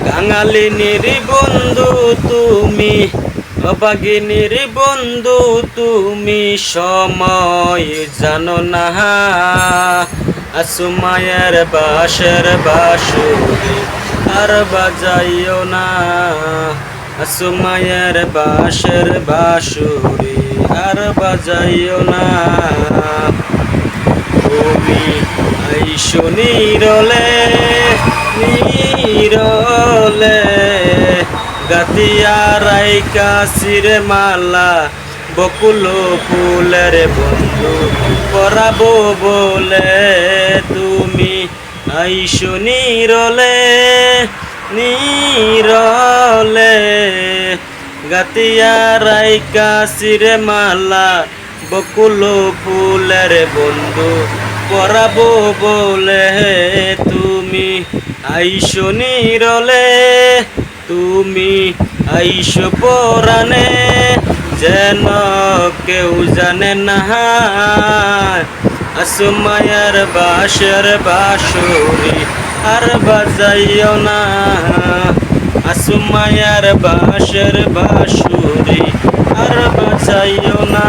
কাঙালিনীর বন্ধু তুমি, অভাগিনীর বন্ধু তুমি, সময় জানো না। আসুমায়ের বাঁশের বাঁশুরি আর বাজাইও না। আসুমায়ের বাঁশের বাঁশুরি আর বাজাইও না। তুমি আইসো নীরলে নীরলে, গাতিয়া রাইকা শিরে মালা, বকুল ফুলের বন্ধু পরাবো বলে। তুমি আইসো নীরলে নীরলে, গাতিয়া রাইকা শিরে মালা, বকুল ফুলের বন্ধু পরাবো বলে। তুমি আইসো নীরলে, তুমি আইসো পরাণে, যেন কেউ জানে না। আসুমায়ের বাঁশের বাঁশুরি আর বাজাইও না। আসুমায়ের বাঁশের বাঁশুরি আর বাজাইও না।